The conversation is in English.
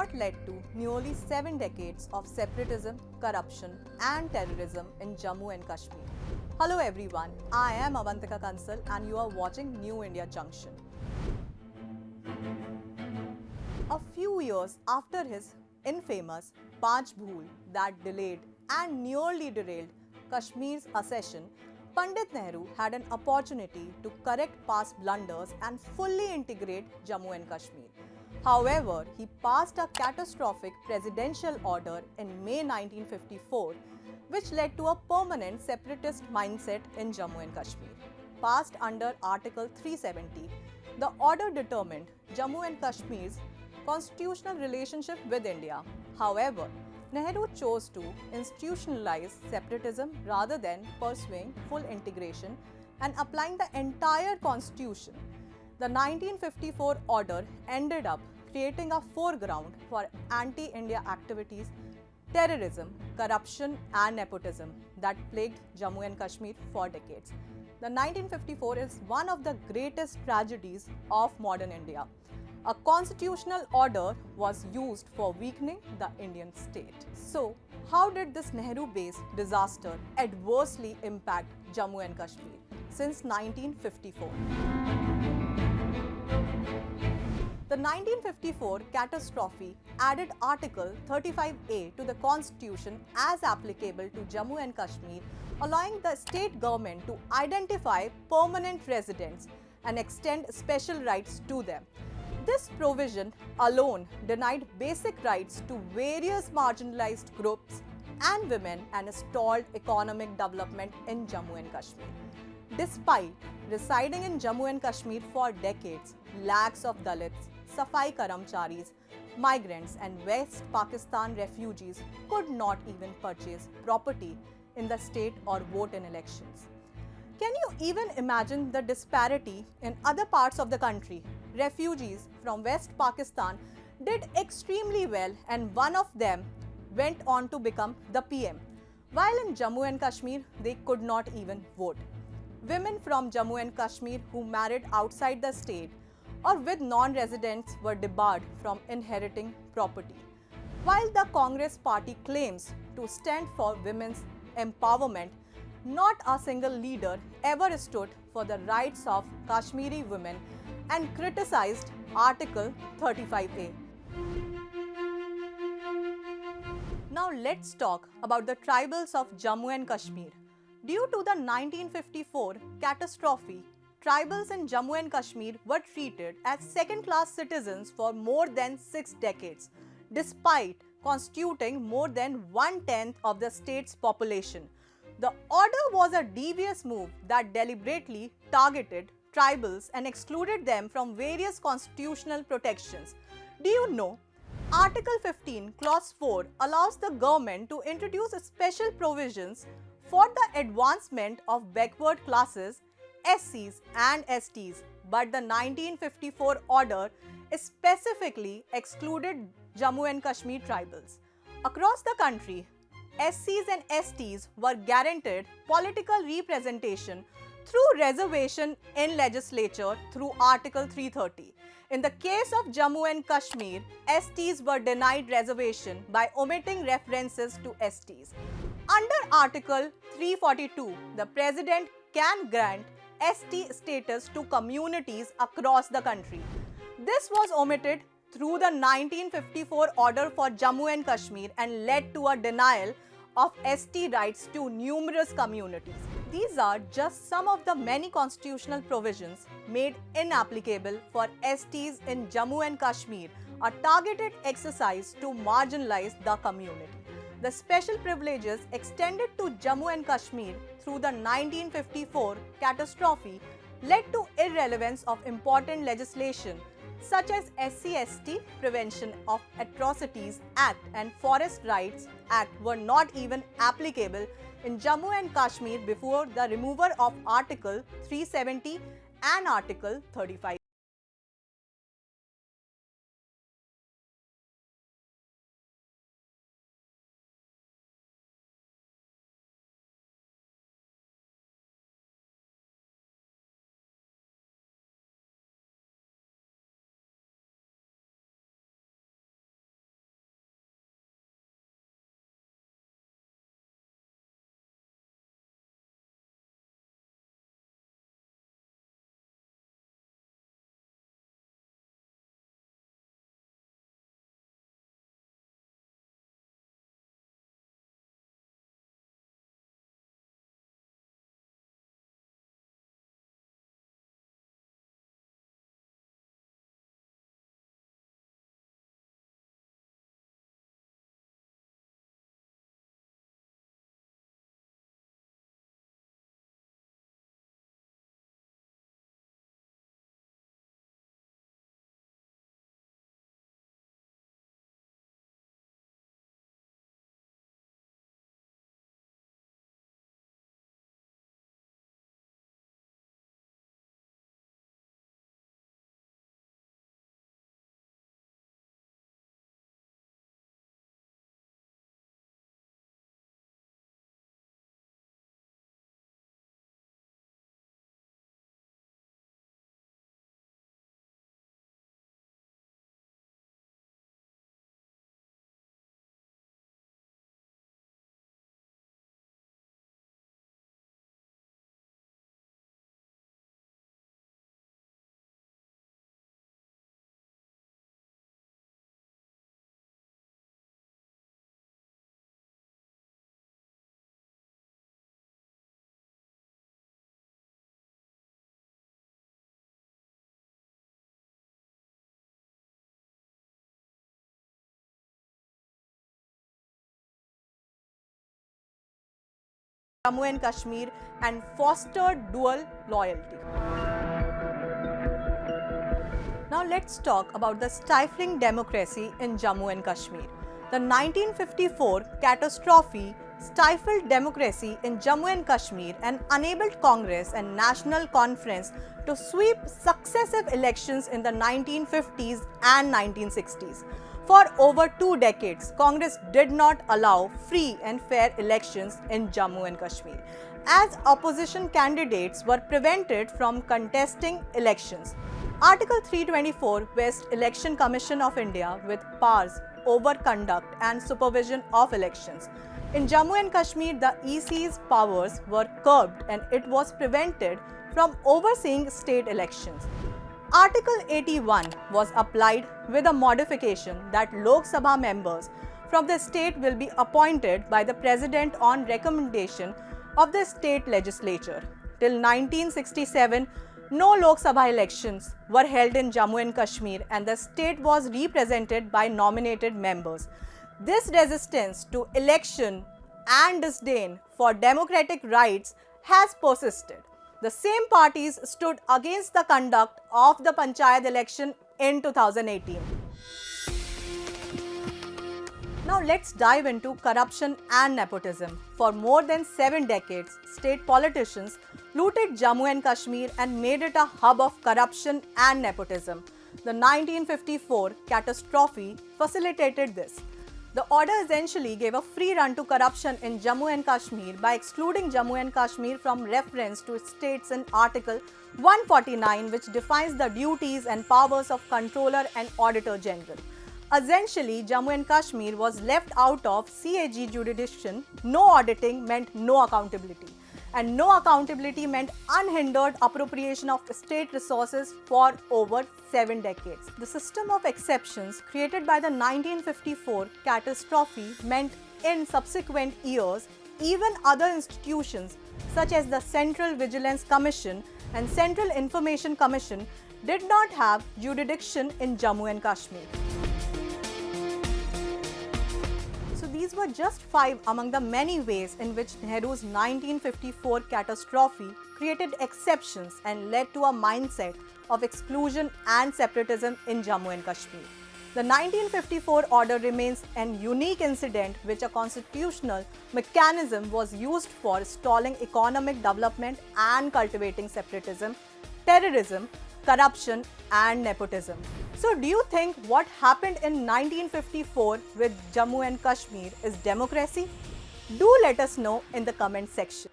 what led to nearly 7 decades of separatism, corruption, and terrorism in Jammu and Kashmir. Hello everyone, I am Avantika Kansal and you are watching New India Junction. A few years after his infamous Panch Bhool that delayed and nearly derailed Kashmir's accession, Pandit Nehru had an opportunity to correct past blunders and fully integrate Jammu and Kashmir. However, he passed a catastrophic presidential order in May 1954, which led to a permanent separatist mindset in Jammu and Kashmir. Passed under Article 370, the order determined Jammu and Kashmir's constitutional relationship with India. However, Nehru chose to institutionalize separatism rather than pursuing full integration and applying the entire constitution. The 1954 order ended up creating a foreground for anti-India activities, terrorism, corruption and nepotism that plagued Jammu and Kashmir for decades. The 1954 is one of the greatest tragedies of modern India. A constitutional order was used for weakening the Indian state. So, how did this Nehru-based disaster adversely impact Jammu and Kashmir since 1954? The 1954 catastrophe added Article 35A to the Constitution as applicable to Jammu and Kashmir, allowing the state government to identify permanent residents and extend special rights to them. This provision alone denied basic rights to various marginalized groups and women and stalled economic development in Jammu and Kashmir. Despite residing in Jammu and Kashmir for decades, lakhs of Dalits, Safai Karamcharis, migrants and West Pakistan refugees could not even purchase property in the state or vote in elections. Can you even imagine the disparity in other parts of the country? Refugees from West Pakistan did extremely well and one of them went on to become the PM, while in Jammu and Kashmir they could not even vote. Women from Jammu and Kashmir who married outside the state or with non-residents were debarred from inheriting property. While the Congress party claims to stand for women's empowerment, not a single leader ever stood for the rights of Kashmiri women and criticized Article 35A. Now let's talk about the tribals of Jammu and Kashmir. Due to the 1954 catastrophe, tribals in Jammu and Kashmir were treated as second-class citizens for more than 6 decades, despite constituting more than 1/10 of the state's population. The order was a devious move that deliberately targeted tribals and excluded them from various constitutional protections. Do you know? Article 15, Clause 4 allows the government to introduce special provisions for the advancement of backward classes, SCs and STs, but the 1954 order specifically excluded Jammu and Kashmir tribals. Across the country, SCs and STs were guaranteed political representation through reservation in legislature through Article 330. In the case of Jammu and Kashmir, STs were denied reservation by omitting references to STs. Under Article 342, the President can grant ST status to communities across the country. This was omitted through the 1954 order for Jammu and Kashmir and led to a denial of ST rights to numerous communities. These are just some of the many constitutional provisions made inapplicable for STs in Jammu and Kashmir, a targeted exercise to marginalize the community. The special privileges extended to Jammu and Kashmir through the 1954 catastrophe led to irrelevance of important legislation such as SC/ST Prevention of Atrocities Act and Forest Rights Act were not even applicable in Jammu and Kashmir before the removal of Article 370 and Article 35. Jammu and Kashmir and fostered dual loyalty. Now let's talk about the stifling democracy in Jammu and Kashmir. The 1954 catastrophe stifled democracy in Jammu and Kashmir and enabled Congress and National Conference to sweep successive elections in the 1950s and 1960s. For over 2 decades, Congress did not allow free and fair elections in Jammu and Kashmir, as opposition candidates were prevented from contesting elections. Article 324 West Election Commission of India with powers over conduct and supervision of elections. In Jammu and Kashmir, the EC's powers were curbed and it was prevented from overseeing state elections. Article 81 was applied with a modification that Lok Sabha members from the state will be appointed by the President on recommendation of the state legislature. Till 1967, no Lok Sabha elections were held in Jammu and Kashmir and the state was represented by nominated members. This resistance to election and disdain for democratic rights has persisted. The same parties stood against the conduct of the Panchayat election in 2018. Now let's dive into corruption and nepotism. For more than 7 decades, state politicians looted Jammu and Kashmir and made it a hub of corruption and nepotism. The 1954 catastrophe facilitated this. The order essentially gave a free run to corruption in Jammu and Kashmir by excluding Jammu and Kashmir from reference to states in Article 149, which defines the duties and powers of Controller and Auditor General. Essentially, Jammu and Kashmir was left out of CAG jurisdiction. No auditing meant no accountability, and no accountability meant unhindered appropriation of state resources for over 7 decades. The system of exceptions created by the 1954 catastrophe meant in subsequent years, even other institutions such as the Central Vigilance Commission and Central Information Commission did not have jurisdiction in Jammu and Kashmir. So these were just 5 among the many ways in which Nehru's 1954 catastrophe created exceptions and led to a mindset of exclusion and separatism in Jammu and Kashmir. The 1954 order remains an unique incident which a constitutional mechanism was used for stalling economic development and cultivating separatism, terrorism, corruption and nepotism. So do you think what happened in 1954 with Jammu and Kashmir is democracy? Do let us know in the comment section.